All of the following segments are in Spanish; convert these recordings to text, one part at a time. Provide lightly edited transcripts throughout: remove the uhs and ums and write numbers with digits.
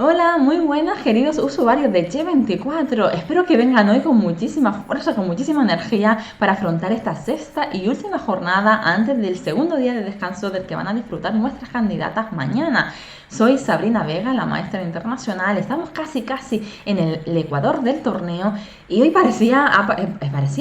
Hola, muy buenas queridos usuarios de G24. Espero que vengan hoy con muchísima fuerza, con muchísima energía para afrontar esta sexta y última jornada antes del segundo día de descanso del que van a disfrutar nuestras candidatas mañana. Soy Sabrina Vega, la maestra internacional. Estamos casi en el Ecuador del torneo y hoy parecía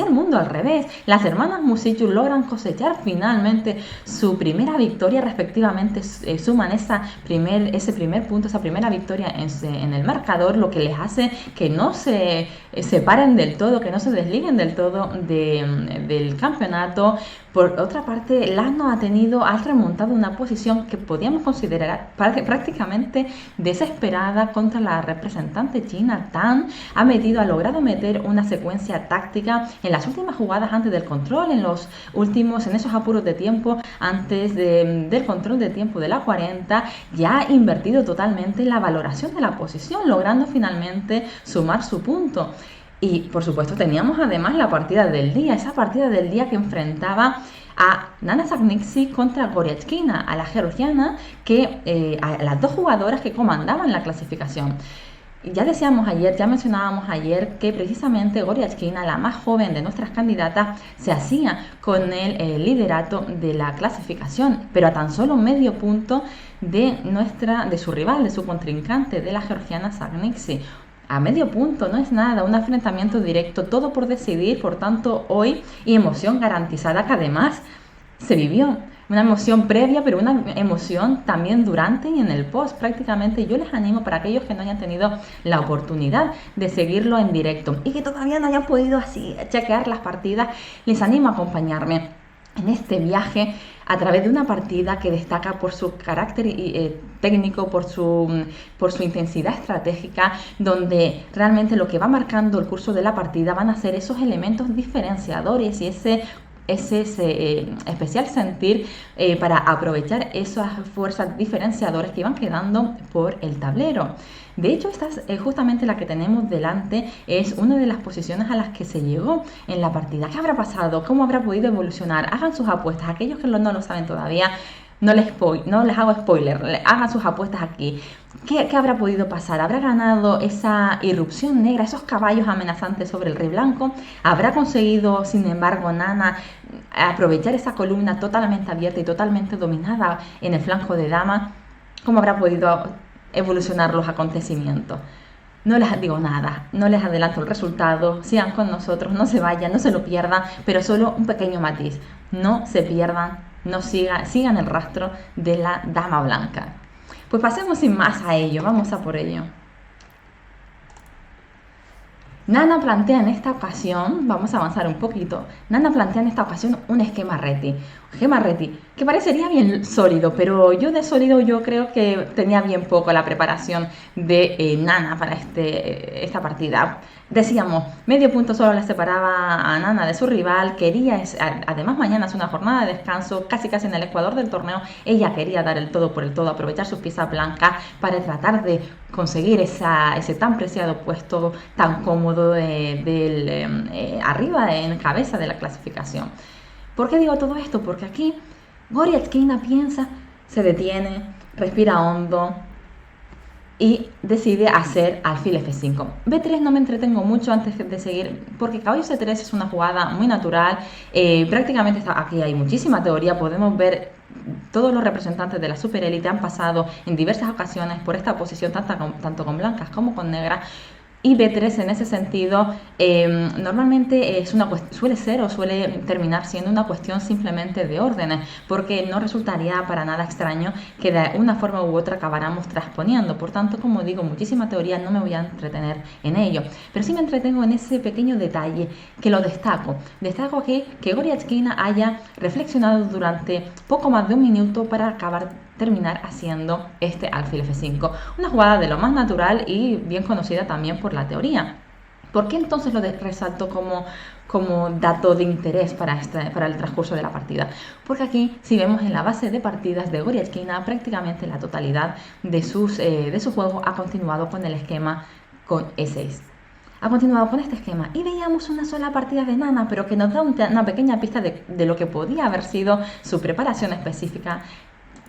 el mundo al revés. Las hermanas Musichu logran cosechar finalmente su primera victoria, respectivamente suman ese primer punto, esa primera victoria en el marcador, lo que les hace que no se separen del todo, que no se desliguen del todo del campeonato. Por otra parte, Lano ha remontado una posición que podíamos considerar prácticamente desesperada contra la representante china Tan. Ha logrado meter una secuencia táctica en las últimas jugadas antes del control, en esos apuros de tiempo antes del control de tiempo de la 40, ya ha invertido totalmente la valoración de la posición, logrando finalmente sumar su punto. Y por supuesto teníamos además la partida del día, esa partida del día que enfrentaba a Nana Sagnici contra Goryachkina, a la georgiana, a las dos jugadoras que comandaban la clasificación. Ya mencionábamos ayer que precisamente Goryachkina, la más joven de nuestras candidatas, se hacía con el liderato de la clasificación, pero a tan solo medio punto de su rival, de su contrincante, de la georgiana Sagnici. A medio punto, no es nada, un enfrentamiento directo, todo por decidir, por tanto hoy, y emoción garantizada que además se vivió. Una emoción previa, pero una emoción también durante y en el post. Prácticamente yo les animo, para aquellos que no hayan tenido la oportunidad de seguirlo en directo y que todavía no hayan podido así chequear las partidas, les animo a acompañarme en este viaje a través de una partida que destaca por su carácter técnico, por su intensidad estratégica, donde realmente lo que va marcando el curso de la partida van a ser esos elementos diferenciadores y ese especial sentir para aprovechar esas fuerzas diferenciadoras que iban quedando por el tablero. De hecho, esta es justamente la que tenemos delante, es una de las posiciones a las que se llegó en la partida. ¿Qué habrá pasado? ¿Cómo habrá podido evolucionar? Hagan sus apuestas. Aquellos que no lo saben todavía, no les hago spoiler, hagan sus apuestas aquí. ¿Qué habrá podido pasar? ¿Habrá ganado esa irrupción negra, esos caballos amenazantes sobre el rey blanco? ¿Habrá conseguido, sin embargo, Nana aprovechar esa columna totalmente abierta y totalmente dominada en el flanco de dama? ¿Cómo habrá podido evolucionar los acontecimientos? No les digo nada, no les adelanto el resultado, sigan con nosotros, no se vayan, no se lo pierdan, pero solo un pequeño matiz, no se pierdan, sigan el rastro de la dama blanca. Pues pasemos sin más a ello, vamos a por ello. Nana plantea en esta ocasión, vamos a avanzar un poquito, Nana plantea en esta ocasión un esquema Reti que parecería bien sólido, pero yo creo que tenía bien poco la preparación de Nana para esta partida. Decíamos, medio punto solo le separaba a Nana de su rival, además mañana es una jornada de descanso, casi en el Ecuador del torneo, ella quería dar el todo por el todo, aprovechar sus piezas blancas para tratar de conseguir ese tan preciado puesto tan cómodo arriba en cabeza de la clasificación. ¿Por qué digo todo esto? Porque aquí Goryachkina piensa, se detiene, respira hondo y decide hacer alfil F5. B3 no me entretengo mucho antes de seguir, porque caballo C3 es una jugada muy natural. Prácticamente aquí hay muchísima teoría, podemos ver todos los representantes de la superélite han pasado en diversas ocasiones por esta posición, tanto con blancas como con negras. Y B3 en ese sentido normalmente suele terminar siendo una cuestión simplemente de órdenes, porque no resultaría para nada extraño que de una forma u otra acabáramos transponiendo. Por tanto, como digo, muchísima teoría, no me voy a entretener en ello, pero sí me entretengo en ese pequeño detalle que lo destaco. Destaco aquí que Goryachkina haya reflexionado durante poco más de un minuto para terminar haciendo este alfil F5, una jugada de lo más natural y bien conocida también por la teoría. ¿Por qué entonces lo resalto como dato de interés para el transcurso de la partida? Porque aquí, si vemos en la base de partidas de Goryachkina, prácticamente la totalidad de su juego ha continuado con el esquema con E6. Ha continuado con este esquema y veíamos una sola partida de Nana, pero que nos da una pequeña pista de lo que podía haber sido su preparación específica.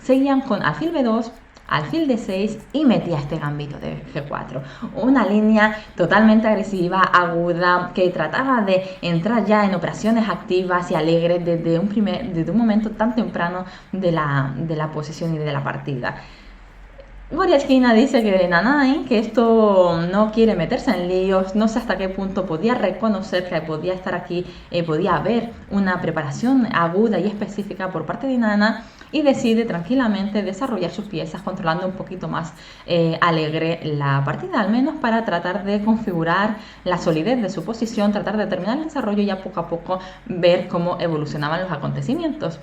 Seguían con alfil B2, alfil D6 y metía este gambito de G4. Una línea totalmente agresiva, aguda, que trataba de entrar ya en operaciones activas y alegres desde un momento tan temprano de la posición y de la partida. Goriachkina dice que Nanai, que esto no quiere meterse en líos, no sé hasta qué punto podía reconocer que podía estar aquí, podía haber una preparación aguda y específica por parte de Nana, y decide tranquilamente desarrollar sus piezas controlando un poquito más alegre la partida, al menos para tratar de configurar la solidez de su posición, tratar de terminar el desarrollo y ya poco a poco ver cómo evolucionaban los acontecimientos.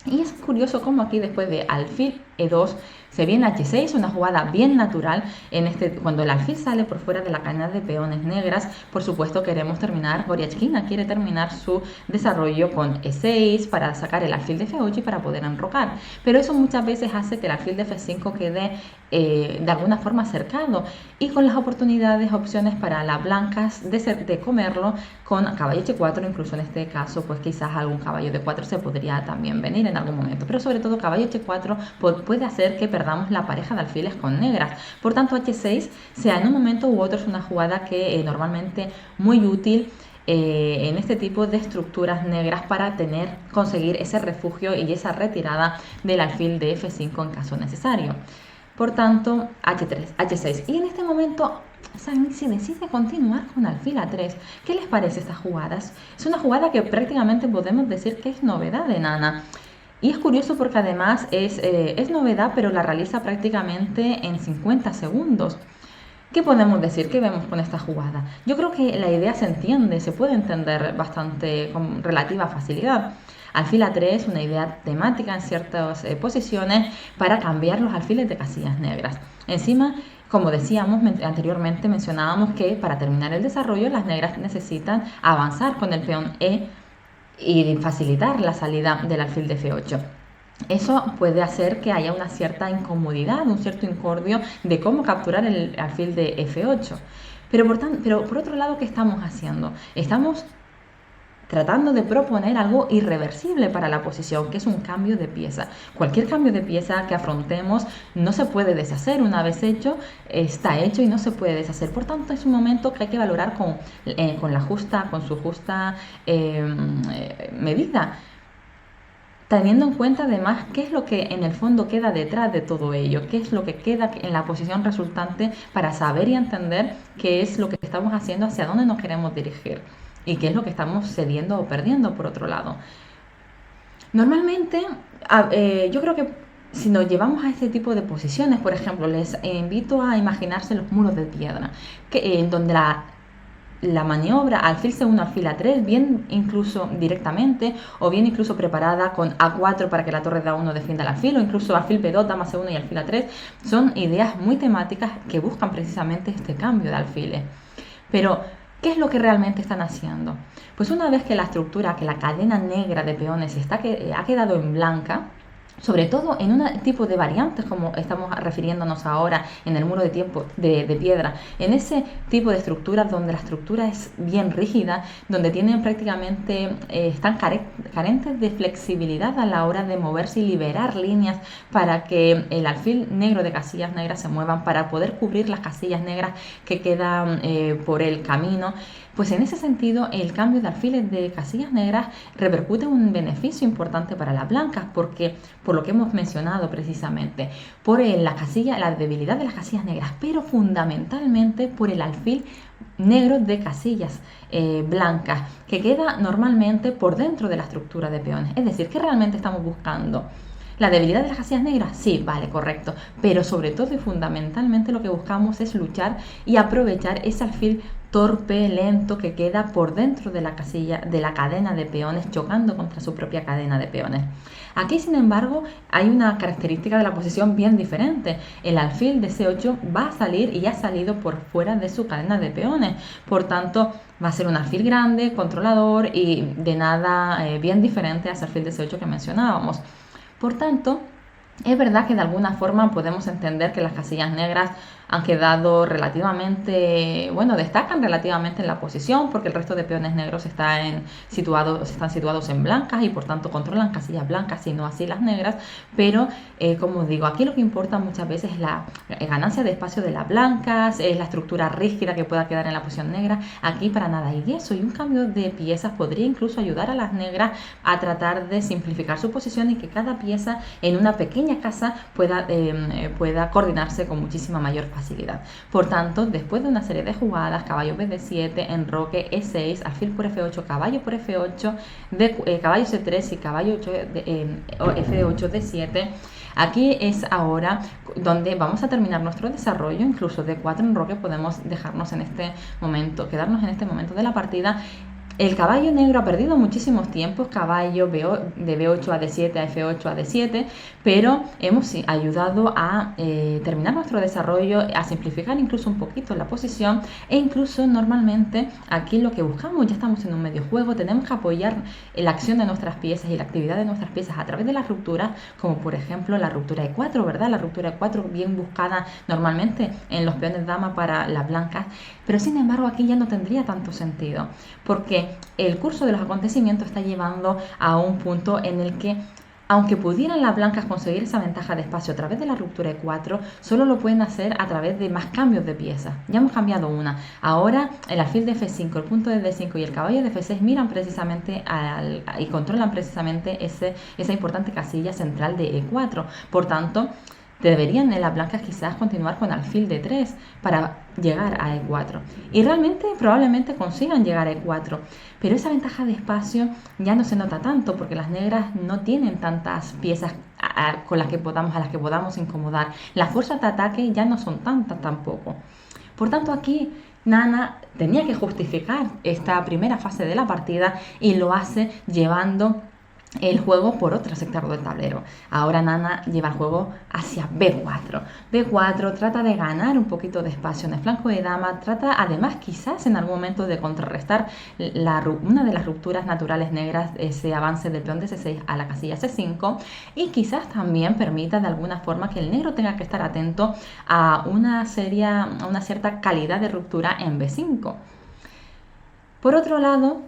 Y es curioso cómo aquí después de alfil E2 se viene H6, una jugada bien natural. Cuando el alfil sale por fuera de la cadena de peones negras, por supuesto queremos terminar, Goriachkina quiere terminar su desarrollo con E6 para sacar el alfil de F8 y para poder enrocar. Pero eso muchas veces hace que el alfil de F5 quede de alguna forma cercado, y con las opciones para las blancas de comerlo con caballo H4, incluso en este caso pues quizás algún caballo D4 se podría también venir en algún momento, pero sobre todo caballo H4 puede hacer que perdamos la pareja de alfiles con negras. Por tanto, H6 sea en un momento u otro es una jugada que normalmente muy útil en este tipo de estructuras negras para conseguir ese refugio y esa retirada del alfil de F5 en caso necesario. Por tanto, H3, H6. Y en este momento se decide continuar con alfil A3. ¿Qué les parece estas jugadas? Es una jugada que prácticamente podemos decir que es novedad de Nana. Y es curioso porque además es novedad, pero la realiza prácticamente en 50 segundos. ¿Qué podemos decir? ¿Qué vemos con esta jugada? Yo creo que la idea se entiende, se puede entender bastante con relativa facilidad. Alfil A3, una idea temática en ciertas posiciones para cambiar los alfiles de casillas negras. Encima, como decíamos anteriormente, mencionábamos que para terminar el desarrollo las negras necesitan avanzar con el peón E y facilitar la salida del alfil de F8. Eso puede hacer que haya una cierta incomodidad, un cierto incordio de cómo capturar el alfil de F8. Pero por otro lado, ¿qué estamos haciendo? Estamos tratando de proponer algo irreversible para la posición, que es un cambio de pieza. Cualquier cambio de pieza que afrontemos no se puede deshacer. Una vez hecho, está hecho y no se puede deshacer. Por tanto, es un momento que hay que valorar con su justa medida, teniendo en cuenta además qué es lo que en el fondo queda detrás de todo ello, qué es lo que queda en la posición resultante, para saber y entender qué es lo que estamos haciendo, hacia dónde nos queremos dirigir y qué es lo que estamos cediendo o perdiendo por otro lado. Normalmente, yo creo que si nos llevamos a este tipo de posiciones, por ejemplo, les invito a imaginarse los muros de piedra, en donde la maniobra alfil C1, alfil A3, bien incluso directamente o bien incluso preparada con A4 para que la torre de A1 defienda el alfil, o incluso alfil B2, dama C1 y alfil A3, son ideas muy temáticas que buscan precisamente este cambio de alfiles. Pero ¿qué es lo que realmente están haciendo? Pues una vez que la estructura, que la cadena negra de peones ha quedado en blanca, sobre todo en un tipo de variantes como estamos refiriéndonos ahora en el muro de piedra, en ese tipo de estructuras donde la estructura es bien rígida, donde tienen están carentes de flexibilidad a la hora de moverse y liberar líneas para que el alfil negro de casillas negras se muevan, para poder cubrir las casillas negras que quedan por el camino. Pues en ese sentido, el cambio de alfiles de casillas negras repercute en un beneficio importante para las blancas, porque por lo que hemos mencionado precisamente, por la debilidad de las casillas negras, pero fundamentalmente por el alfil negro de casillas blancas, que queda normalmente por dentro de la estructura de peones. Es decir, ¿qué realmente estamos buscando? ¿La debilidad de las casillas negras? Sí, vale, correcto. Pero sobre todo y fundamentalmente lo que buscamos es luchar y aprovechar ese alfil torpe, lento, que queda por dentro de la cadena de peones, chocando contra su propia cadena de peones. Aquí, sin embargo, hay una característica de la posición bien diferente. El alfil de C8 va a salir y ha salido por fuera de su cadena de peones. Por tanto, va a ser un alfil grande, controlador y de nada bien diferente a ese alfil de C8 que mencionábamos. Por tanto, es verdad que de alguna forma podemos entender que las casillas negras han quedado relativamente, bueno, destacan relativamente en la posición porque el resto de peones negros están situados en blancas y por tanto controlan casillas blancas y no así las negras, pero como digo, aquí lo que importa muchas veces es la ganancia de espacio de las blancas, es la estructura rígida que pueda quedar en la posición negra. Aquí para nada y eso, y un cambio de piezas podría incluso ayudar a las negras a tratar de simplificar su posición y que cada pieza en una pequeña casa pueda coordinarse con muchísima mayor facilidad. Por tanto, después de una serie de jugadas, caballo bd7, enroque e6, alfil por f8, caballo por f8, caballo c3 y caballo f8 d7, aquí es ahora donde vamos a terminar nuestro desarrollo. Incluso de 4 enroque podemos quedarnos en este momento de la partida. El caballo negro ha perdido muchísimos tiempos, caballo de b8 a d7, a f8 a d7, pero hemos ayudado a terminar nuestro desarrollo, a simplificar incluso un poquito la posición e incluso normalmente aquí lo que buscamos, ya estamos en un medio juego, tenemos que apoyar la acción de nuestras piezas y la actividad de nuestras piezas a través de las rupturas, como por ejemplo la ruptura e4, ¿verdad? La ruptura e4 bien buscada normalmente en los peones dama para las blancas, pero sin embargo aquí ya no tendría tanto sentido, porque el curso de los acontecimientos está llevando a un punto en el que, aunque pudieran las blancas conseguir esa ventaja de espacio a través de la ruptura e4, solo lo pueden hacer a través de más cambios de piezas. Ya hemos cambiado una. Ahora el alfil de f5, el punto de d5 y el caballo de f6 miran precisamente y controlan precisamente esa importante casilla central de e4. Por tanto, deberían las blancas quizás continuar con alfil de 3 para llegar a e4. Y realmente probablemente consigan llegar a e4. Pero esa ventaja de espacio ya no se nota tanto porque las negras no tienen tantas piezas a las que podamos incomodar. Las fuerzas de ataque ya no son tantas tampoco. Por tanto aquí Nana tenía que justificar esta primera fase de la partida y lo hace llevando el juego por otro sector del tablero. Ahora Nana lleva el juego hacia b4. b4 trata de ganar un poquito de espacio en el flanco de dama, trata además quizás en algún momento de contrarrestar una de las rupturas naturales negras, ese avance del peón de c6 a la casilla c5, y quizás también permita de alguna forma que el negro tenga que estar atento a una cierta calidad de ruptura en b5. Por otro lado,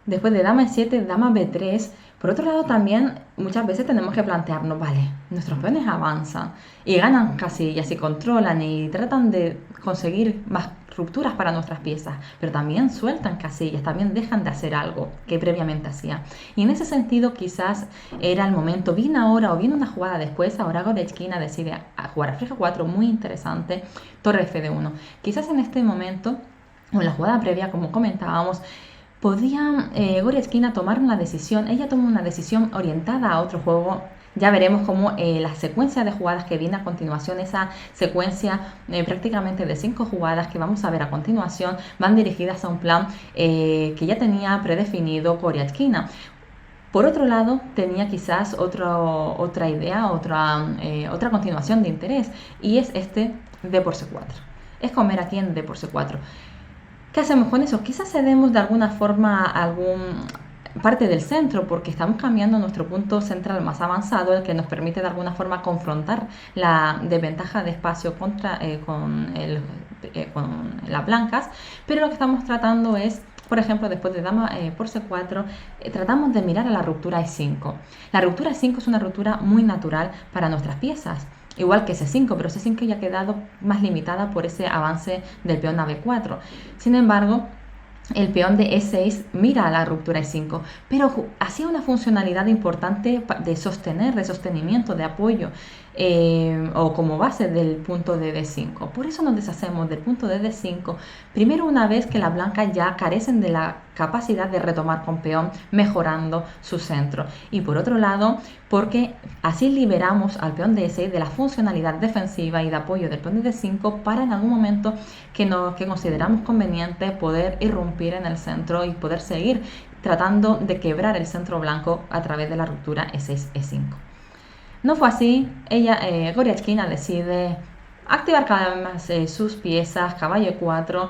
después de dama e7, dama b3, por otro lado también muchas veces tenemos que plantearnos, vale, nuestros peones avanzan y ganan casillas y controlan y tratan de conseguir más rupturas para nuestras piezas, pero también sueltan casillas, también dejan de hacer algo que previamente hacían. Y en ese sentido quizás era el momento, bien ahora o bien una jugada después, ahora Goretchkina decide jugar alfil g4, muy interesante, torre fd1. Quizás en este momento, o en la jugada previa, como comentábamos, podía Goretchkina tomar una decisión. Ella toma una decisión orientada a otro juego. Ya veremos cómo la secuencia de jugadas que viene a continuación, esa secuencia prácticamente de 5 jugadas que vamos a ver a continuación, van dirigidas a un plan que ya tenía predefinido Goretchkina. Por otro lado, tenía quizás otra idea, otra continuación de interés, y es este d por c4. Es comer aquí en d por c4. ¿Qué hacemos con eso? Quizás cedemos de alguna forma algún parte del centro porque estamos cambiando nuestro punto central más avanzado, el que nos permite de alguna forma confrontar la desventaja de espacio con las blancas, pero lo que estamos tratando es, por ejemplo, después de dama por c4, tratamos de mirar a la ruptura e5. La ruptura e5 es una ruptura muy natural para nuestras piezas, igual que c5, pero c5 ya ha quedado más limitada por ese avance del peón a b4. Sin embargo, el peón de e6 mira a la ruptura e5, pero hacía una funcionalidad importante de sostenimiento, de apoyo, o como base del punto de d5. Por eso nos deshacemos del punto de d5, primero una vez que las blancas ya carecen de la capacidad de retomar con peón, mejorando su centro. Y por otro lado, porque así liberamos al peón de e6 de la funcionalidad defensiva y de apoyo del peón de d5 para en algún momento que consideramos conveniente poder irrumpir en el centro y poder seguir tratando de quebrar el centro blanco a través de la ruptura e6-e5. No fue así. Goretchkina decide activar cada vez más sus piezas, caballo e4,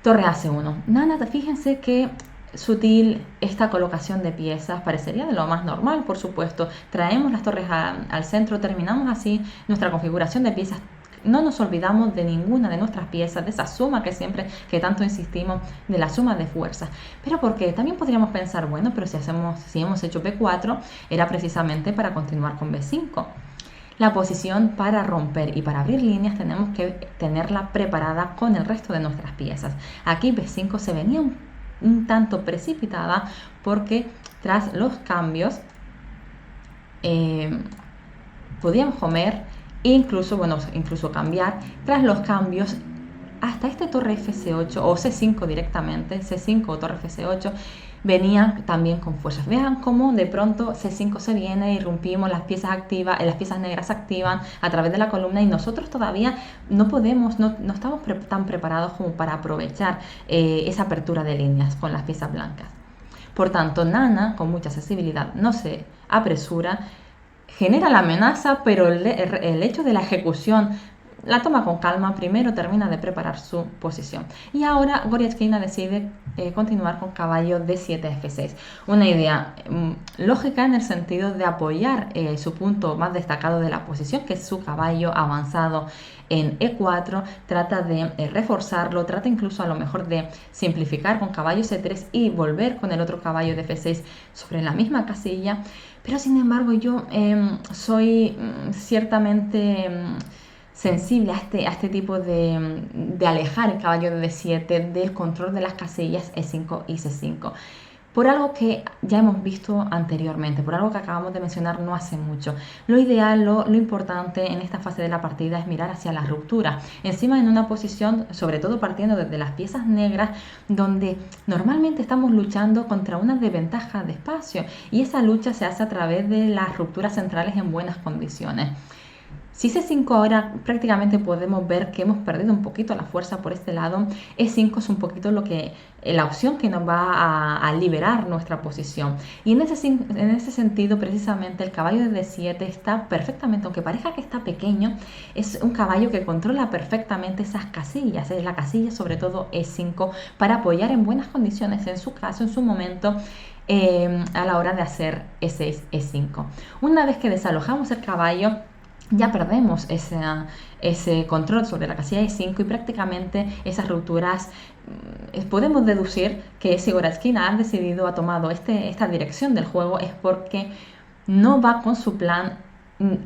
torre ac1. Nana, fíjense que sutil esta colocación de piezas, parecería de lo más normal, por supuesto. Traemos las torres al centro, terminamos así nuestra configuración de piezas no nos olvidamos de ninguna de nuestras piezas, de esa suma que tanto insistimos, de la suma de fuerzas. Pero porque también podríamos pensar, bueno, pero si hemos hecho B4, era precisamente para continuar con B5. La posición para romper y para abrir líneas tenemos que tenerla preparada con el resto de nuestras piezas. Aquí B5 se venía un tanto precipitada porque tras los cambios podíamos comer incluso cambiar. Tras los cambios hasta este torre Fc8 o C5 directamente, C5 o torre Fc8, venía también con fuerzas. Vean cómo de pronto C5 se viene, irrumpimos, las piezas negras se activan a través de la columna y nosotros todavía no estamos tan preparados como para aprovechar esa apertura de líneas con las piezas blancas. Por tanto, Nana, con mucha sensibilidad, no se apresura, genera la amenaza, pero el hecho de la ejecución la toma con calma, primero termina de preparar su posición. Y ahora Goryachkina decide continuar con caballo D7 F6. Una idea lógica en el sentido de apoyar su punto más destacado de la posición, que es su caballo avanzado en E4. Trata de reforzarlo, trata incluso a lo mejor de simplificar con caballo C3 y volver con el otro caballo de F6 sobre la misma casilla. Pero sin embargo yo soy ciertamente sensible a este tipo de alejar el caballo de D7 del control de las casillas E5 y C5. Por algo que ya hemos visto anteriormente, por algo que acabamos de mencionar no hace mucho. Lo ideal, lo importante en esta fase de la partida es mirar hacia la ruptura. Encima en una posición, sobre todo partiendo desde las piezas negras, donde normalmente estamos luchando contra una desventaja de espacio. Y esa lucha se hace a través de las rupturas centrales en buenas condiciones. Si C5 ahora prácticamente podemos ver que hemos perdido un poquito la fuerza por este lado, E5 es un poquito la opción que nos va a liberar nuestra posición. Y en ese sentido, precisamente, el caballo de D7 está perfectamente, aunque parezca que está pequeño, es un caballo que controla perfectamente esas casillas, es la casilla sobre todo E5, para apoyar en buenas condiciones, en su caso, en su momento, a la hora de hacer E6, E5. Una vez que desalojamos el caballo, ya perdemos ese control sobre la casilla E5 y prácticamente esas rupturas podemos deducir que si Goryachkina ha decidido, ha tomado esta dirección del juego, es porque no va con su plan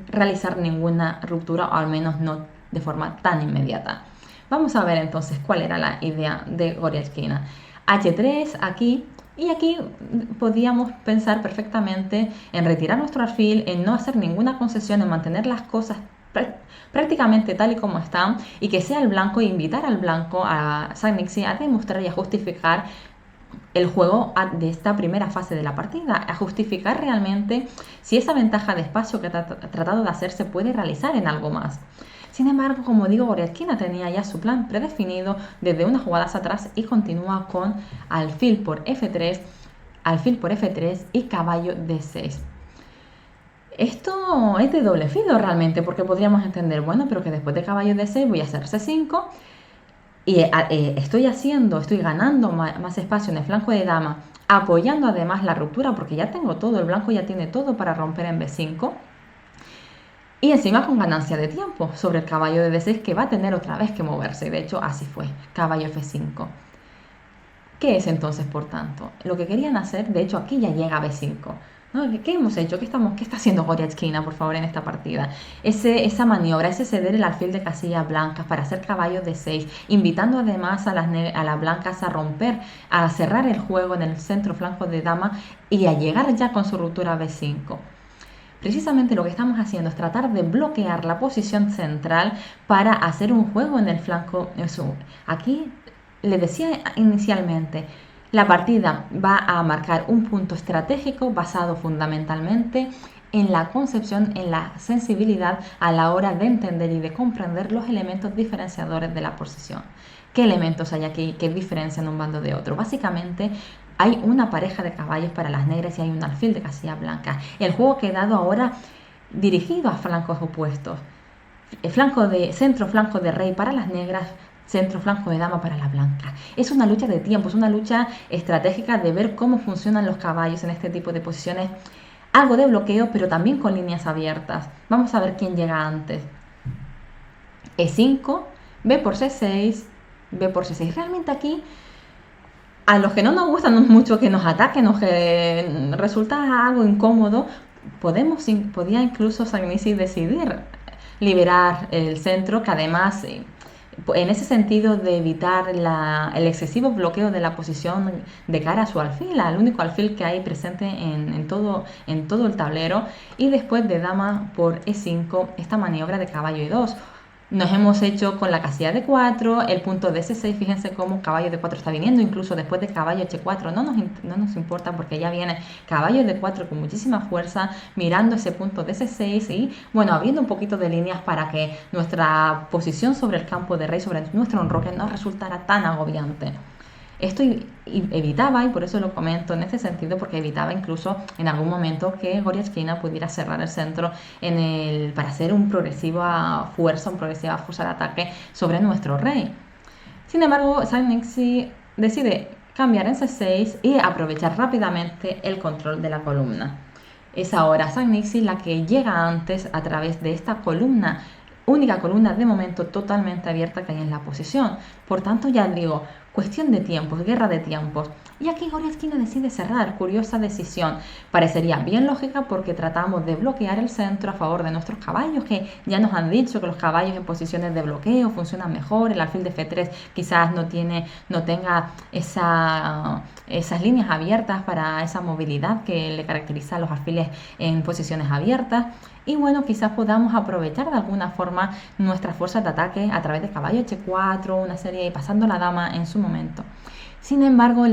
realizar ninguna ruptura, o al menos no de forma tan inmediata. Vamos a ver entonces cuál era la idea de Goryachkina. H3 aquí. Y aquí podíamos pensar perfectamente en retirar nuestro alfil, en no hacer ninguna concesión, en mantener las cosas prácticamente tal y como están, y que sea el blanco, e invitar al blanco, a Sangnixiy, a demostrar y a justificar el juego de esta primera fase de la partida, a justificar realmente si esa ventaja de espacio que ha tratado de hacer se puede realizar en algo más. Sin embargo, como digo, Goryachkina tenía ya su plan predefinido desde unas jugadas atrás y continúa con alfil por F3 y caballo D6. Esto es de doble filo realmente, porque podríamos entender, bueno, pero que después de caballo D6 voy a hacer C5 y estoy ganando más espacio en el flanco de dama, apoyando además la ruptura, porque ya tengo todo, el blanco ya tiene todo para romper en B5. Y encima con ganancia de tiempo sobre el caballo de D6, que va a tener otra vez que moverse. Y de hecho así fue, caballo F5. ¿Qué es entonces, por tanto? Lo que querían hacer, de hecho aquí ya llega B5. ¿No? ¿Qué hemos hecho? ¿Qué está haciendo Goryachkina, por favor, en esta partida? Esa maniobra, ese ceder el alfil de casillas blancas para hacer caballo D6, invitando además a las blancas a romper, a cerrar el juego en el centro flanco de dama y a llegar ya con su ruptura B5. Precisamente lo que estamos haciendo es tratar de bloquear la posición central para hacer un juego en el flanco sur. Aquí le decía inicialmente, la partida va a marcar un punto estratégico basado fundamentalmente en la concepción, en la sensibilidad a la hora de entender y de comprender los elementos diferenciadores de la posición. ¿Qué elementos hay aquí que diferencian un bando de otro? Básicamente, hay una pareja de caballos para las negras y hay un alfil de casilla blanca. El juego ha quedado ahora dirigido a flancos opuestos. Centro flanco de rey para las negras, centro flanco de dama para la blanca. Es una lucha de tiempo, es una lucha estratégica de ver cómo funcionan los caballos en este tipo de posiciones. Algo de bloqueo, pero también con líneas abiertas. Vamos a ver quién llega antes. E5, B por C6, B por C6. Realmente aquí, a los que no nos gusta mucho que nos ataquen o que resulta algo incómodo, podía incluso Sagnisi decidir liberar el centro, que además en ese sentido de evitar el excesivo bloqueo de la posición de cara a su alfil, al único alfil que hay presente en todo el tablero, y después de dama por E5 esta maniobra de caballo E2. Nos hemos hecho con la casilla de 4, el punto de C6, fíjense cómo caballo de 4 está viniendo, incluso después de caballo H4, no nos importa porque ya viene caballo de 4 con muchísima fuerza, mirando ese punto de C6 y, bueno, abriendo un poquito de líneas para que nuestra posición sobre el campo de rey, sobre nuestro enroque, no resultara tan agobiante. Esto evitaba, y por eso lo comento en este sentido, porque evitaba incluso en algún momento que Goryachkina pudiera cerrar el centro para hacer una progresiva fuerza de ataque sobre nuestro rey. Sin embargo, Sagniksi decide cambiar en C6 y aprovechar rápidamente el control de la columna. Es ahora Sagniksi la que llega antes a través de esta columna, única columna de momento totalmente abierta que hay en la posición. Por tanto, ya digo, cuestión de tiempos, guerra de tiempos. Y aquí Goryachkina decide cerrar, curiosa decisión. Parecería bien lógica porque tratamos de bloquear el centro a favor de nuestros caballos, que ya nos han dicho que los caballos en posiciones de bloqueo funcionan mejor, el alfil de F3 quizás no tenga esas líneas abiertas para esa movilidad que le caracteriza a los alfiles en posiciones abiertas. Y bueno, quizás podamos aprovechar de alguna forma nuestras fuerzas de ataque a través de caballo H4, una serie y pasando la dama en su momento. Sin embargo,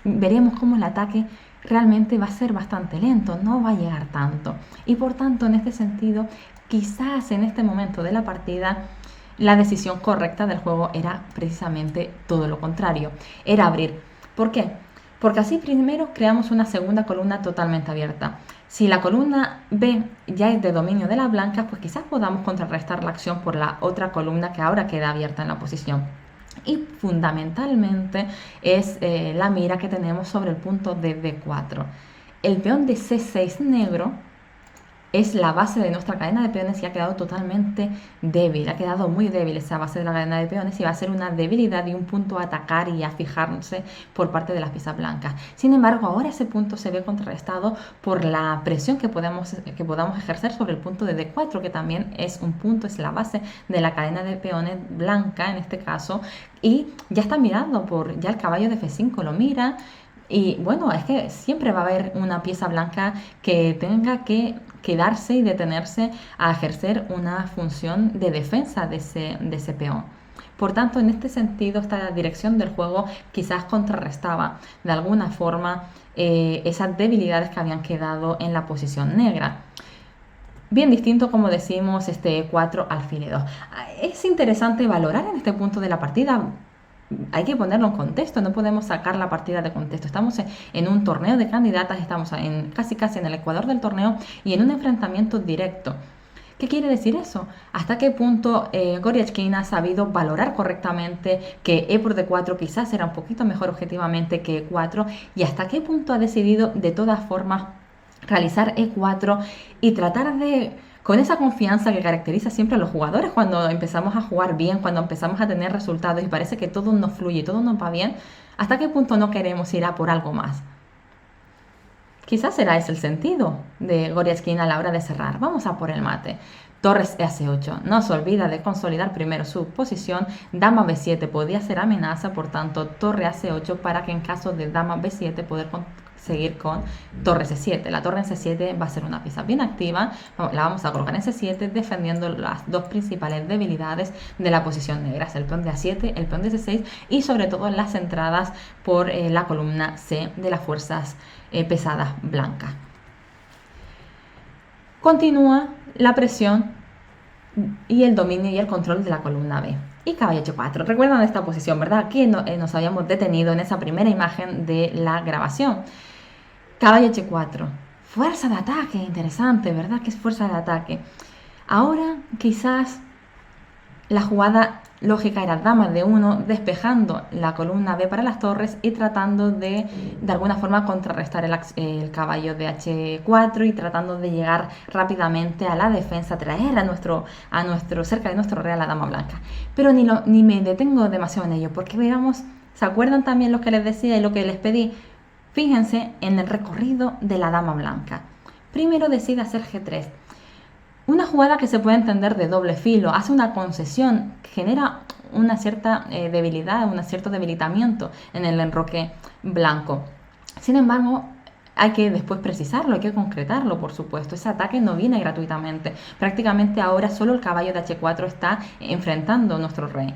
veremos cómo el ataque realmente va a ser bastante lento, no va a llegar tanto. Y por tanto, en este sentido, quizás en este momento de la partida, la decisión correcta del juego era precisamente todo lo contrario, era abrir. ¿Por qué? Porque así primero creamos una segunda columna totalmente abierta. Si la columna B ya es de dominio de las blancas, pues quizás podamos contrarrestar la acción por la otra columna que ahora queda abierta en la posición. Y fundamentalmente es la mira que tenemos sobre el punto de D4. El peón de C6 negro es la base de nuestra cadena de peones y ha quedado totalmente débil, ha quedado muy débil esa base de la cadena de peones y va a ser una debilidad y un punto a atacar y a fijarse por parte de las piezas blancas. Sin embargo, ahora ese punto se ve contrarrestado por la presión que podamos ejercer sobre el punto de D4, que también es un punto, es la base de la cadena de peones blanca en este caso, y ya está mirando ya el caballo de F5 lo mira. Y bueno, es que siempre va a haber una pieza blanca que tenga que quedarse y detenerse a ejercer una función de defensa de ese peón. Por tanto, en este sentido, esta dirección del juego quizás contrarrestaba de alguna forma esas debilidades que habían quedado en la posición negra. Bien distinto, como decimos, este E4 alfil E2. Es interesante valorar en este punto de la partida. Hay que ponerlo en contexto, no podemos sacar la partida de contexto. Estamos en un torneo de candidatas, estamos casi en el ecuador del torneo y en un enfrentamiento directo. ¿Qué quiere decir eso? ¿Hasta qué punto Goryachkina ha sabido valorar correctamente que E por D4 quizás era un poquito mejor objetivamente que E4? ¿Y hasta qué punto ha decidido de todas formas realizar E4 y tratar de, con esa confianza que caracteriza siempre a los jugadores cuando empezamos a jugar bien, cuando empezamos a tener resultados y parece que todo nos fluye, todo nos va bien, ¿hasta qué punto no queremos ir a por algo más? Quizás será ese el sentido de Goryachkina a la hora de cerrar. Vamos a por el mate. Torres E8. No se olvida de consolidar primero su posición. Dama B7 podía ser amenaza, por tanto, torre AC8 para que en caso de dama B7 poder seguir con torre C7. La torre en C7 va a ser una pieza bien activa. La vamos a colocar en C7 defendiendo las dos principales debilidades de la posición negra. El peón de A7, el peón de C6 y sobre todo las entradas por la columna C de las fuerzas pesadas blancas. Continúa la presión y el dominio y el control de la columna B. Y caballo H4. Recuerdan esta posición, ¿verdad? Aquí nos habíamos detenido en esa primera imagen de la grabación. Caballo H4. Fuerza de ataque, interesante, ¿verdad? Que es fuerza de ataque. Ahora quizás La jugada lógica era dama D1, despejando la columna B para las torres y tratando de alguna forma contrarrestar el caballo de H4 y tratando de llegar rápidamente a la defensa, traer a nuestro cerca de nuestro rey a la dama blanca. Pero ni me detengo demasiado en ello, porque veamos, ¿se acuerdan también lo que les decía y lo que les pedí? Fíjense en el recorrido de la dama blanca. Primero decide hacer G3. Una jugada que se puede entender de doble filo, hace una concesión, genera una cierta debilidad, un cierto debilitamiento en el enroque blanco. Sin embargo, hay que después precisarlo, hay que concretarlo, por supuesto. Ese ataque no viene gratuitamente. Prácticamente ahora solo el caballo de H4 está enfrentando a nuestro rey.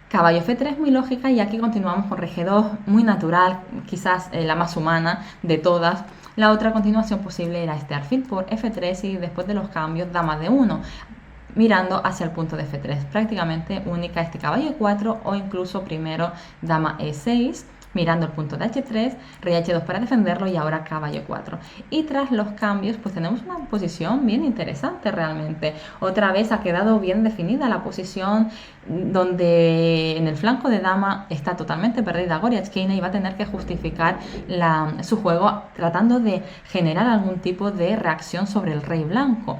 Caballo F3 muy lógica y aquí continuamos con rey G2, muy natural, quizás la más humana de todas. La otra continuación posible era este alfil por F3 y después de los cambios dama D1, mirando hacia el punto de F3. Prácticamente única este caballo E4 o incluso primero dama E6, mirando el punto de H3, rey H2 para defenderlo y ahora caballo 4. Y tras los cambios pues tenemos una posición bien interesante realmente. Otra vez ha quedado bien definida la posición donde en el flanco de dama está totalmente perdida Goryachkina y va a tener que justificar su juego tratando de generar algún tipo de reacción sobre el rey blanco.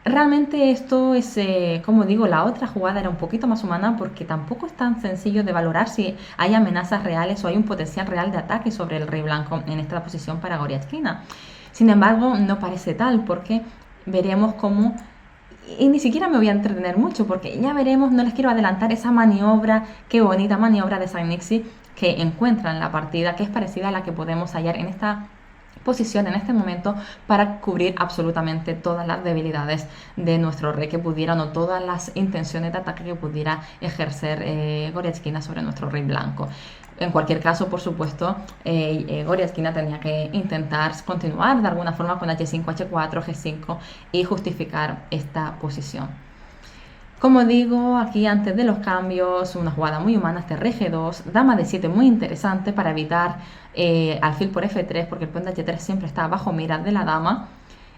Realmente esto es, como digo, la otra jugada era un poquito más humana porque tampoco es tan sencillo de valorar si hay amenazas reales o hay un potencial real de ataque sobre el rey blanco en esta posición para Goryachkina. Sin embargo, no parece tal porque veremos cómo, y ni siquiera me voy a entretener mucho porque ya veremos, no les quiero adelantar esa maniobra, qué bonita maniobra de Saint-Nixie que encuentra en la partida, que es parecida a la que podemos hallar en esta posición en este momento para cubrir absolutamente todas las debilidades de nuestro rey que pudieran o todas las intenciones de ataque que pudiera ejercer Goryachkina sobre nuestro rey blanco. En cualquier caso, por supuesto, Goryachkina tenía que intentar continuar de alguna forma con H5, H4, G5 y justificar esta posición. Como digo, aquí antes de los cambios, una jugada muy humana, este rey G2, dama de 7 muy interesante para evitar alfil por F3, porque el peón de H3 siempre está bajo mira de la dama,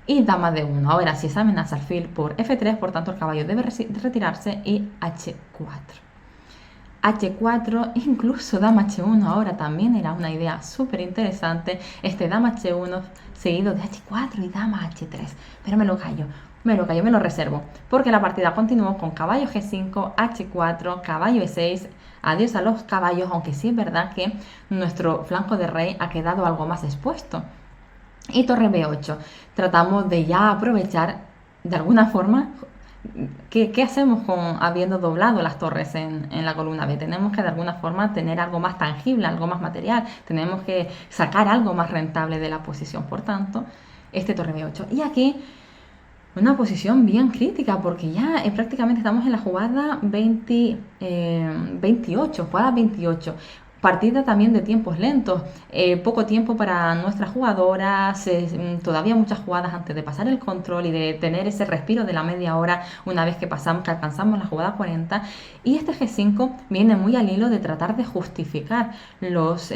y dama de 1. Ahora, si esa amenaza alfil por F3, por tanto el caballo debe retirarse y H4. H4, incluso dama H1 ahora también era una idea súper interesante, este dama H1 seguido de H4 y dama H3, pero me lo callo, me lo reservo, porque la partida continuó con caballo G5, H4, caballo E6, adiós a los caballos, aunque sí es verdad que nuestro flanco de rey ha quedado algo más expuesto. Y torre B8, tratamos de ya aprovechar de alguna forma. ¿Qué hacemos habiendo doblado las torres en la columna B? Tenemos que de alguna forma tener algo más tangible, algo más material, tenemos que sacar algo más rentable de la posición, por tanto, este torre B8. Y aquí una posición bien crítica porque ya prácticamente estamos en la jugada 28, jugada 28. Partida también de tiempos lentos, poco tiempo para nuestras jugadoras, todavía muchas jugadas antes de pasar el control y de tener ese respiro de la media hora una vez que alcanzamos la jugada 40. Y este G5 viene muy al hilo de tratar de justificar los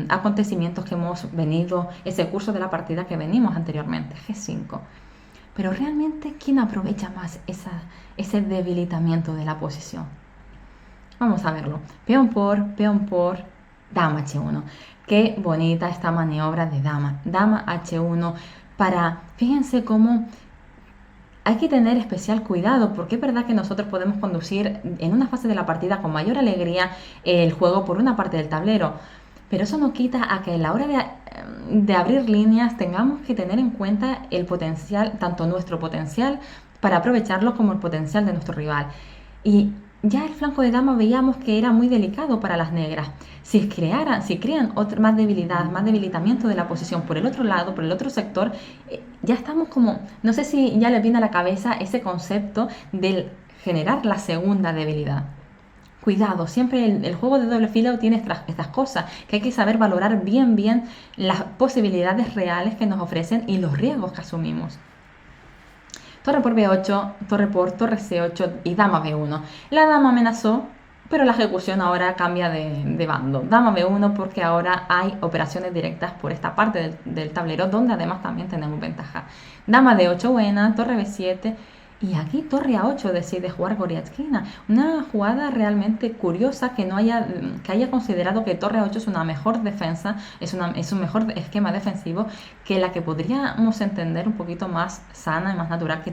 acontecimientos que hemos venido, ese curso de la partida que venimos anteriormente, G5. Pero realmente, ¿quién aprovecha más ese debilitamiento de la posición? Vamos a verlo. Peón por, dama H1. Qué bonita esta maniobra de dama. Dama H1 fíjense cómo hay que tener especial cuidado porque es verdad que nosotros podemos conducir en una fase de la partida con mayor alegría el juego por una parte del tablero. Pero eso no quita a que a la hora de abrir líneas tengamos que tener en cuenta el potencial, tanto nuestro potencial para aprovecharlo como el potencial de nuestro rival. Y ya el flanco de dama veíamos que era muy delicado para las negras. Si crean más debilidad, más debilitamiento de la posición por el otro lado, por el otro sector, ya estamos como, no sé si ya les viene a la cabeza ese concepto del generar la segunda debilidad. Cuidado, siempre el juego de doble filo tiene estas cosas, que hay que saber valorar bien las posibilidades reales que nos ofrecen y los riesgos que asumimos. Torre por B8, torre C8 y dama B1. La dama amenazó, pero la ejecución ahora cambia de bando. Dama B1 porque ahora hay operaciones directas por esta parte del tablero, donde además también tenemos ventaja. Dama D8 buena, torre B7 Y aquí torre A8 decide jugar Goryachkina. Una jugada realmente curiosa que haya considerado que torre A8 es una mejor defensa, es un mejor esquema defensivo que la que podríamos entender un poquito más sana y más natural que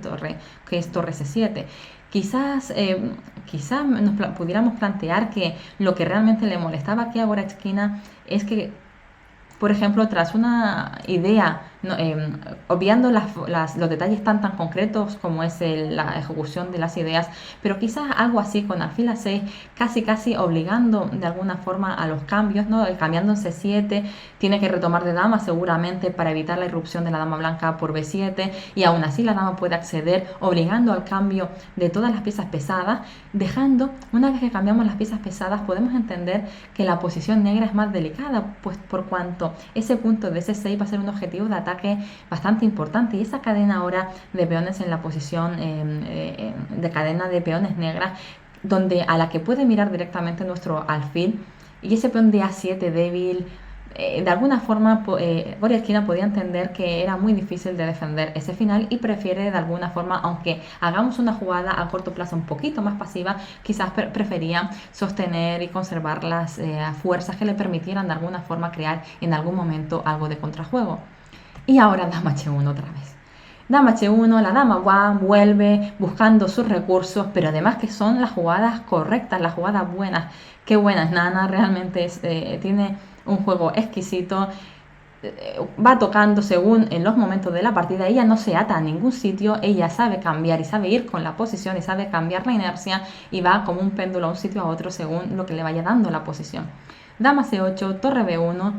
es torre C7. Quizás pudiéramos plantear que lo que realmente le molestaba aquí a Goryachkina es que, por ejemplo, tras una idea, no, obviando los detalles tan concretos como es la ejecución de las ideas, pero quizás algo así con alfil a6, casi obligando de alguna forma a los cambios, ¿no? Cambiando en C7, tiene que retomar de dama seguramente para evitar la irrupción de la dama blanca por B7, y aún así la dama puede acceder, obligando al cambio de todas las piezas pesadas, dejando, una vez que cambiamos las piezas pesadas, podemos entender que la posición negra es más delicada, pues por cuanto ese punto de C6 va a ser un objetivo de ataque bastante importante, y esa cadena ahora de peones en la posición de cadena de peones negras, a la que puede mirar directamente nuestro alfil, y ese peón de A7 débil, de alguna forma Goryachkina podía entender que era muy difícil de defender ese final y prefiere de alguna forma, aunque hagamos una jugada a corto plazo un poquito más pasiva, quizás prefería sostener y conservar las fuerzas que le permitieran de alguna forma crear en algún momento algo de contrajuego. Y ahora dama H1 otra vez. Dama H1, la dama vuelve buscando sus recursos, pero además que son las jugadas correctas, las jugadas buenas. Qué buena es Nana, realmente tiene un juego exquisito, va tocando según en los momentos de la partida, ella no se ata a ningún sitio, ella sabe cambiar y sabe ir con la posición y sabe cambiar la inercia, y va como un péndulo a un sitio a otro según lo que le vaya dando la posición. Dama C8, torre B1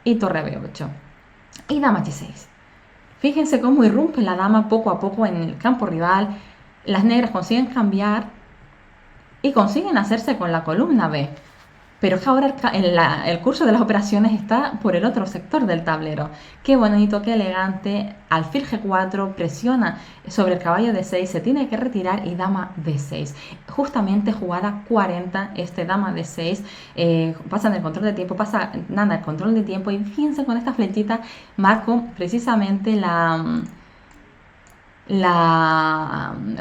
y torre B8. Y dama H6. Fíjense cómo irrumpe la dama poco a poco en el campo rival, las negras consiguen cambiar y consiguen hacerse con la columna B. Pero es que ahora el curso de las operaciones está por el otro sector del tablero. Qué bonito, qué elegante. Alfil G4 presiona sobre el caballo D6, se tiene que retirar, y dama D6. Justamente jugada 40, dama D6. Pasa en el control de tiempo, pasa Nana el control de tiempo, y fíjense, con esta flechita marco precisamente la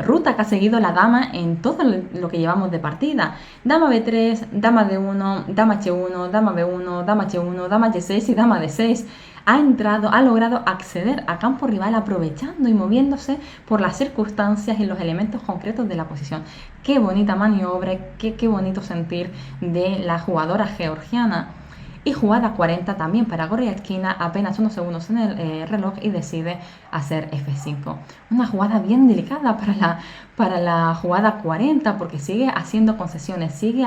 ruta que ha seguido la dama en todo lo que llevamos de partida. Dama B3, dama D1, dama H1, dama B1, dama H1, dama H6 y dama D6. Ha logrado acceder a campo rival aprovechando y moviéndose por las circunstancias y los elementos concretos de la posición. Qué bonita maniobra, qué bonito sentir de la jugadora georgiana. Y jugada 40 también para Goryachkina, apenas unos segundos en el reloj, y decide hacer F5. Una jugada bien delicada para la jugada 40, porque sigue haciendo concesiones, sigue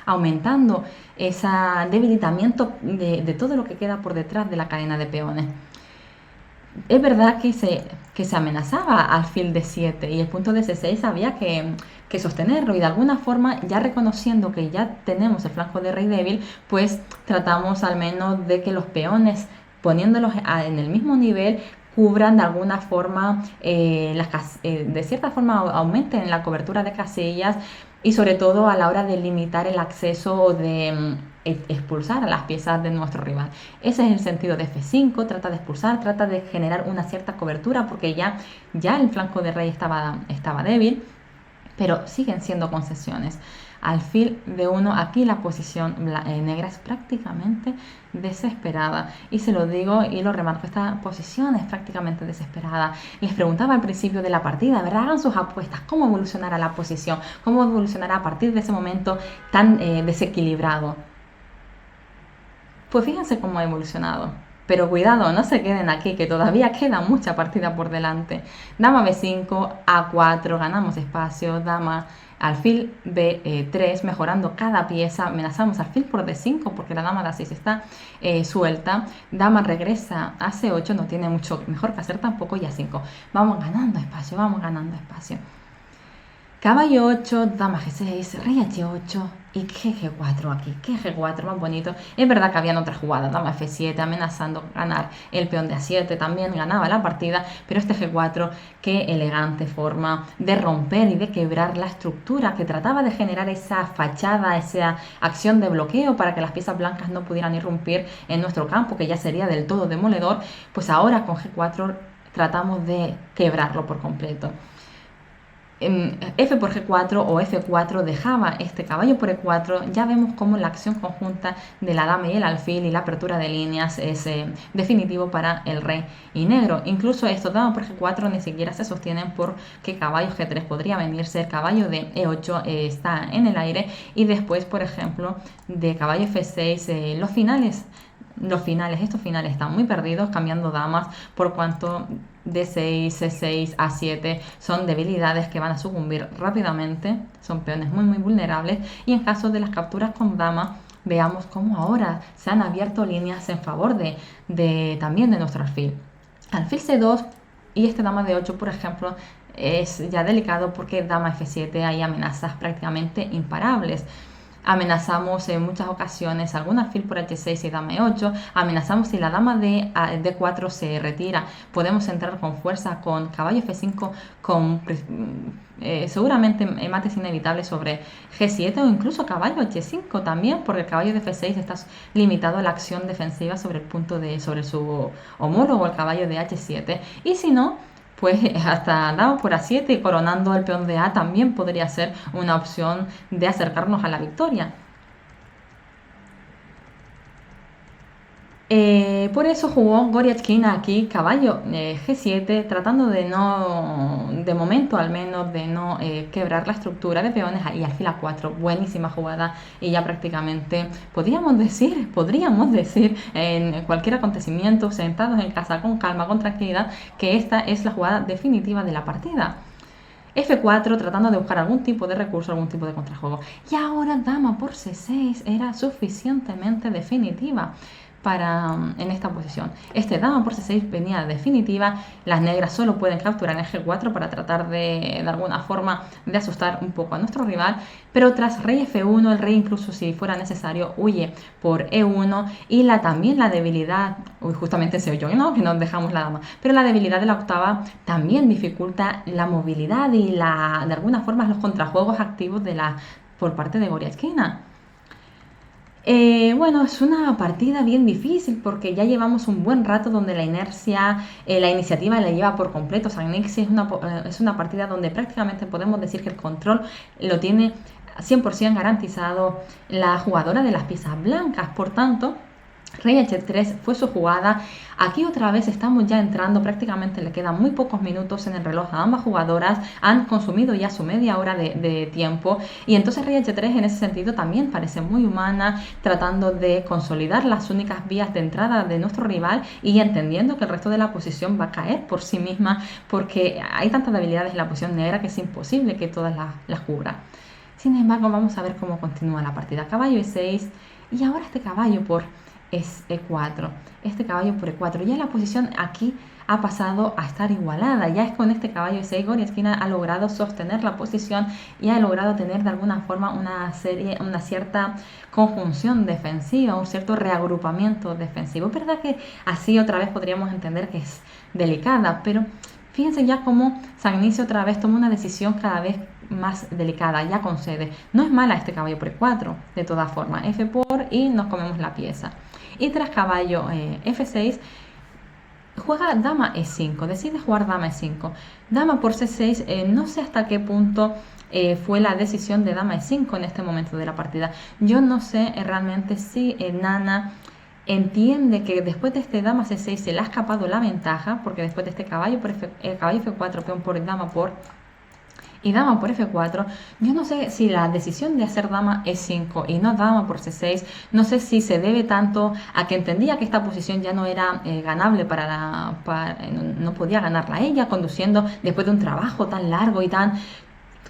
aumentando ese debilitamiento de todo lo que queda por detrás de la cadena de peones. Es verdad que se amenazaba alfil D7, y el punto de C6 había que sostenerlo, y de alguna forma, ya reconociendo que ya tenemos el flanco de rey débil, pues tratamos al menos de que los peones, poniéndolos en el mismo nivel, cubran de alguna forma, de cierta forma aumenten la cobertura de casillas, y sobre todo a la hora de limitar el acceso o de expulsar a las piezas de nuestro rival. Ese es el sentido de F5, trata de expulsar, trata de generar una cierta cobertura, porque ya el flanco de rey estaba débil, pero siguen siendo concesiones. Alfil D1, aquí la posición negra es prácticamente desesperada, y se lo digo y lo remarco, esta posición es prácticamente desesperada. Les preguntaba al principio de la partida, ¿verdad? Hagan sus apuestas, ¿cómo evolucionará la posición? ¿Cómo evolucionará a partir de ese momento tan desequilibrado? Pues fíjense cómo ha evolucionado. Pero cuidado, no se queden aquí, que todavía queda mucha partida por delante. Dama B5, A4, ganamos espacio, dama alfil B3, mejorando cada pieza, amenazamos alfil por D5 porque la dama de A6 está suelta, dama regresa a C8, no tiene mucho mejor que hacer tampoco, y A5. Vamos ganando espacio, vamos ganando espacio. Caballo 8, dama G6, rey H8 y G4 aquí. ¿Qué G4 más bonito? Es verdad que habían otras jugadas, dama F7 amenazando ganar el peón de A7, también ganaba la partida, pero este G4, qué elegante forma de romper y de quebrar la estructura que trataba de generar esa fachada, esa acción de bloqueo para que las piezas blancas no pudieran irrumpir en nuestro campo, que ya sería del todo demoledor. Pues ahora con G4 tratamos de quebrarlo por completo. F por G4 o F4 dejaba este caballo por E4. Ya vemos cómo la acción conjunta de la dama y el alfil y la apertura de líneas es definitivo para el rey y negro. Incluso esto, dama por G4, ni siquiera se sostienen porque caballo G3 podría venirse, el caballo de E8 está en el aire, y después, por ejemplo, de caballo F6, estos finales están muy perdidos cambiando damas, por cuanto D6, C6, A7 son debilidades que van a sucumbir rápidamente, son peones muy vulnerables, y en caso de las capturas con dama, veamos cómo ahora se han abierto líneas en favor también de nuestro alfil. Alfil C2 y este dama de 8, por ejemplo, es ya delicado porque dama F7 hay amenazas prácticamente imparables. Amenazamos en muchas ocasiones algún alfil por H6 y dama E8, amenazamos si la dama de D4 se retira, podemos entrar con fuerza con caballo F5 con seguramente mates inevitables sobre G7 o incluso caballo H5 también, porque el caballo de F6 está limitado a la acción defensiva sobre su homólogo, el caballo de H7, y si no, pues hasta dama por A7 y coronando el peón de A también podría ser una opción de acercarnos a la victoria. Por eso jugó Goryachkin aquí caballo G7, tratando de momento al menos, de no quebrar la estructura de peones, y alfil A4, buenísima jugada, y ya prácticamente podríamos decir en cualquier acontecimiento, sentados en casa con calma, con tranquilidad, que esta es la jugada definitiva de la partida. F4, tratando de buscar algún tipo de recurso, algún tipo de contrajuego. Y ahora dama por C6 era suficientemente definitiva en esta posición. Este dama por C6 venía definitiva. Las negras solo pueden capturar en G4 para tratar de alguna forma de asustar un poco a nuestro rival, pero tras rey F1, el rey, incluso si fuera necesario, huye por E1, y también la debilidad, justamente se oyó, ¿no?, que nos dejamos la dama, pero la debilidad de la octava también dificulta la movilidad y de alguna forma los contrajuegos activos por parte de Goryachkina. Bueno, es una partida bien difícil porque ya llevamos un buen rato donde la iniciativa la lleva por completo Sangnicksy. Es una partida donde prácticamente podemos decir que el control lo tiene 100% garantizado la jugadora de las piezas blancas. Por tanto, rey H3 fue su jugada. Aquí otra vez estamos ya entrando, prácticamente le quedan muy pocos minutos en el reloj a ambas jugadoras, han consumido ya su media hora de tiempo, y entonces rey H3 en ese sentido también parece muy humana, tratando de consolidar las únicas vías de entrada de nuestro rival y entendiendo que el resto de la posición va a caer por sí misma, porque hay tantas debilidades en la posición negra que es imposible que todas las cubra. Sin embargo, vamos a ver cómo continúa la partida. Caballo E6, y ahora este caballo por E4, este caballo por E4, ya la posición aquí ha pasado a estar igualada. Ya es con este caballo E6 Goryachkina ha logrado sostener la posición y ha logrado tener de alguna forma una cierta conjunción defensiva, un cierto reagrupamiento defensivo. Es verdad que así otra vez podríamos entender que es delicada, pero fíjense ya cómo Sangnicksy otra vez toma una decisión cada vez más delicada, ya concede. No es mala este caballo por E4, de todas formas, F por, y nos comemos la pieza. Y tras caballo F6, juega dama E5, decide jugar dama E5. Dama por C6, no sé hasta qué punto fue la decisión de dama E5 en este momento de la partida. Yo no sé realmente si Nana entiende que después de este dama C6 se le ha escapado la ventaja, porque después de este caballo por caballo F4, peón por dama por y dama por F4, yo no sé si la decisión de hacer dama E5 y no dama por C6, no sé si se debe tanto a que entendía que esta posición ya no era ganable no podía ganarla ella, conduciendo después de un trabajo tan largo y tan...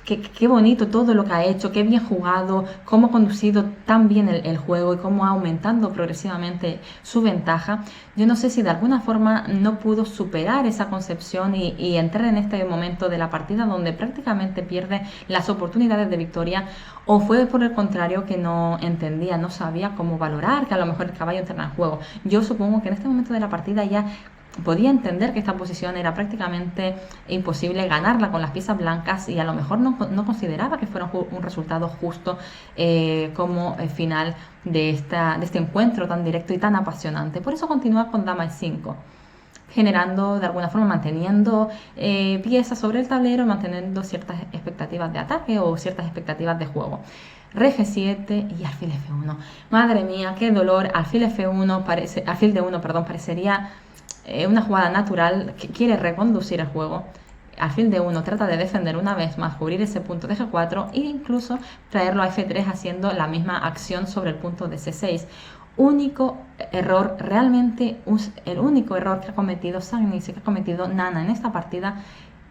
Qué bonito todo lo que ha hecho, qué bien jugado, cómo ha conducido tan bien el juego y cómo ha aumentado progresivamente su ventaja. Yo no sé si de alguna forma no pudo superar esa concepción y entrar en este momento de la partida donde prácticamente pierde las oportunidades de victoria, o fue por el contrario que no entendía, no sabía cómo valorar que a lo mejor el caballo entra en el juego. Yo supongo que en este momento de la partida ya podía entender que esta posición era prácticamente imposible ganarla con las piezas blancas, y a lo mejor no consideraba que fuera un resultado justo como final de este encuentro tan directo y tan apasionante. Por eso continúa con dama E5. generando de alguna forma, manteniendo piezas sobre el tablero, manteniendo ciertas expectativas de ataque o ciertas expectativas de juego. Rey G7 y alfil F1. Madre mía, qué dolor. Alfil D1, parecería una jugada natural que quiere reconducir el juego. Alfil D1 trata de defender una vez más, cubrir ese punto de G4 e incluso traerlo a F3 haciendo la misma acción sobre el punto de C6. Único error, realmente el único error que ha cometido Sagnici, que ha cometido Nana en esta partida,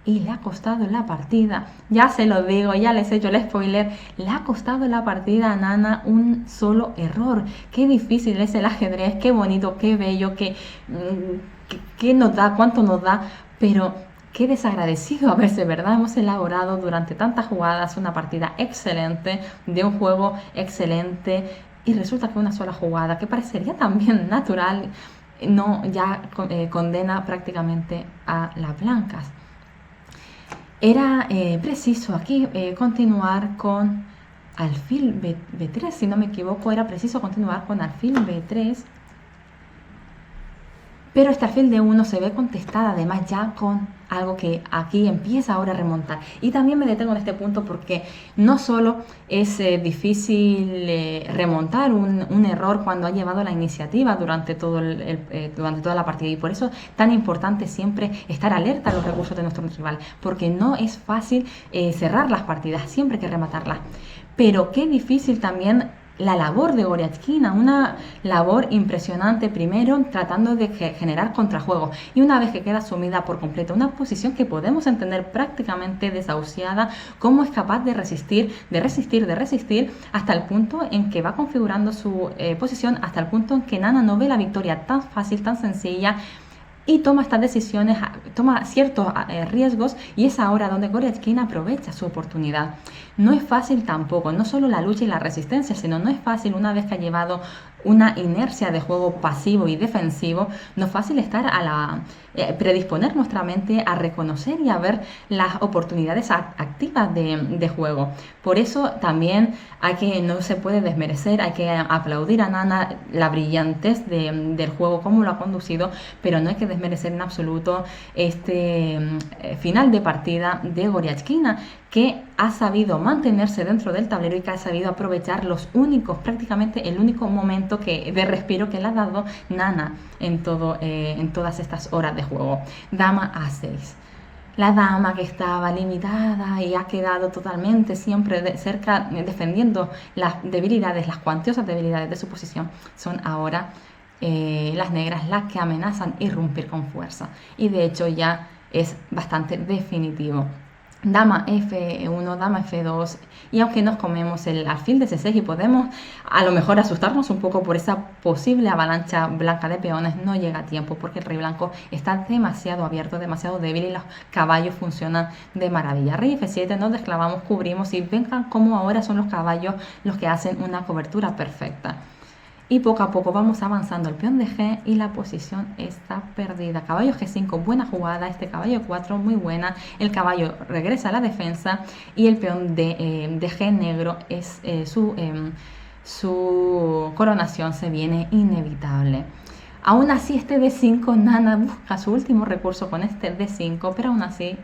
y le ha costado la partida. Ya se lo digo, ya les he hecho el spoiler, le ha costado la partida a Nana un solo error. Qué difícil es el ajedrez, qué bonito, qué bello, qué nos da, cuánto nos da, pero qué desagradecido a veces, ¿verdad? Hemos elaborado durante tantas jugadas una partida excelente, de un juego excelente, y resulta que una sola jugada, que parecería también natural, no ya condena prácticamente a las blancas. Era preciso aquí continuar con alfil B3, si no me equivoco, era preciso continuar con alfil B3. Pero este alfil D1 se ve contestada además ya con algo que aquí empieza ahora a remontar. Y también me detengo en este punto porque no solo es difícil remontar un error cuando ha llevado la iniciativa durante toda la partida, y por eso es tan importante siempre estar alerta a los recursos de nuestro rival, porque no es fácil cerrar las partidas, siempre hay que rematarlas. Pero qué difícil también la labor de Goryachkina, una labor impresionante, primero tratando de generar contrajuego, y una vez que queda sumida por completo, una posición que podemos entender prácticamente desahuciada, cómo es capaz de resistir hasta el punto en que va configurando su posición, hasta el punto en que Nana no ve la victoria tan fácil, tan sencilla, y toma estas decisiones, toma ciertos riesgos, y es ahora donde Goryachkina aprovecha su oportunidad. No es fácil tampoco, no solo la lucha y la resistencia, sino no es fácil una vez que ha llevado una inercia de juego pasivo y defensivo, no es fácil estar predisponer nuestra mente a reconocer y a ver las oportunidades activas de juego. Por eso también no se puede desmerecer, hay que aplaudir a Nana la brillantez del juego, cómo lo ha conducido, pero no hay que desmerecer en absoluto este final de partida de Goryachkina, que ha sabido mantenerse dentro del tablero y que ha sabido aprovechar prácticamente el único momento de respiro que le ha dado Nana en todas estas horas de juego. Dama A6. La dama que estaba limitada y ha quedado totalmente siempre cerca, defendiendo las cuantiosas debilidades de su posición, son ahora las negras las que amenazan irrumpir con fuerza. Y de hecho ya es bastante definitivo. Dama F1, dama F2, y aunque nos comemos el alfil de C6 y podemos a lo mejor asustarnos un poco por esa posible avalancha blanca de peones, no llega a tiempo porque el rey blanco está demasiado abierto, demasiado débil, y los caballos funcionan de maravilla. Rey F7, nos desclavamos, cubrimos, y vengan cómo ahora son los caballos los que hacen una cobertura perfecta. Y poco a poco vamos avanzando el peón de G y la posición está perdida. Caballo G5, buena jugada. Este caballo 4, muy buena. El caballo regresa a la defensa y el peón de G negro es su coronación se viene inevitable. Aún así, este D5, Nana busca su último recurso con este D5, pero aún así,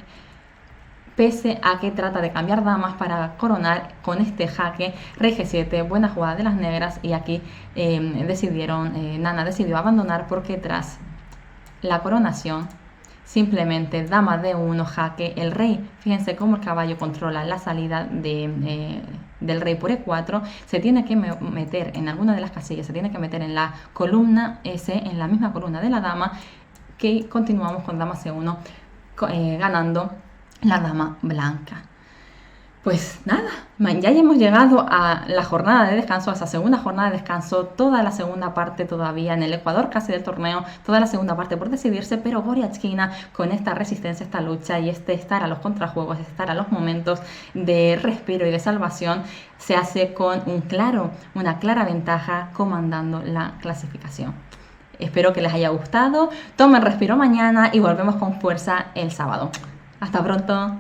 pese a que trata de cambiar damas para coronar con este jaque, Rey G7, buena jugada de las negras, y aquí Nana decidió abandonar porque tras la coronación, simplemente dama D1, jaque, el rey, fíjense cómo el caballo controla la salida del rey por E4, se tiene que meter en alguna de las casillas, se tiene que meter en la columna S, en la misma columna de la dama, que continuamos con dama C1, ganando la dama blanca. Pues nada, ya hemos llegado a la jornada de descanso, a esa segunda jornada de descanso, toda la segunda parte todavía en el Ecuador casi del torneo, toda la segunda parte por decidirse, pero Goryachkina con esta resistencia, esta lucha y estar a los contrajuegos, estar a los momentos de respiro y de salvación, se hace con una clara ventaja, comandando la clasificación. Espero que les haya gustado, tomen respiro mañana y volvemos con fuerza el sábado. Hasta pronto.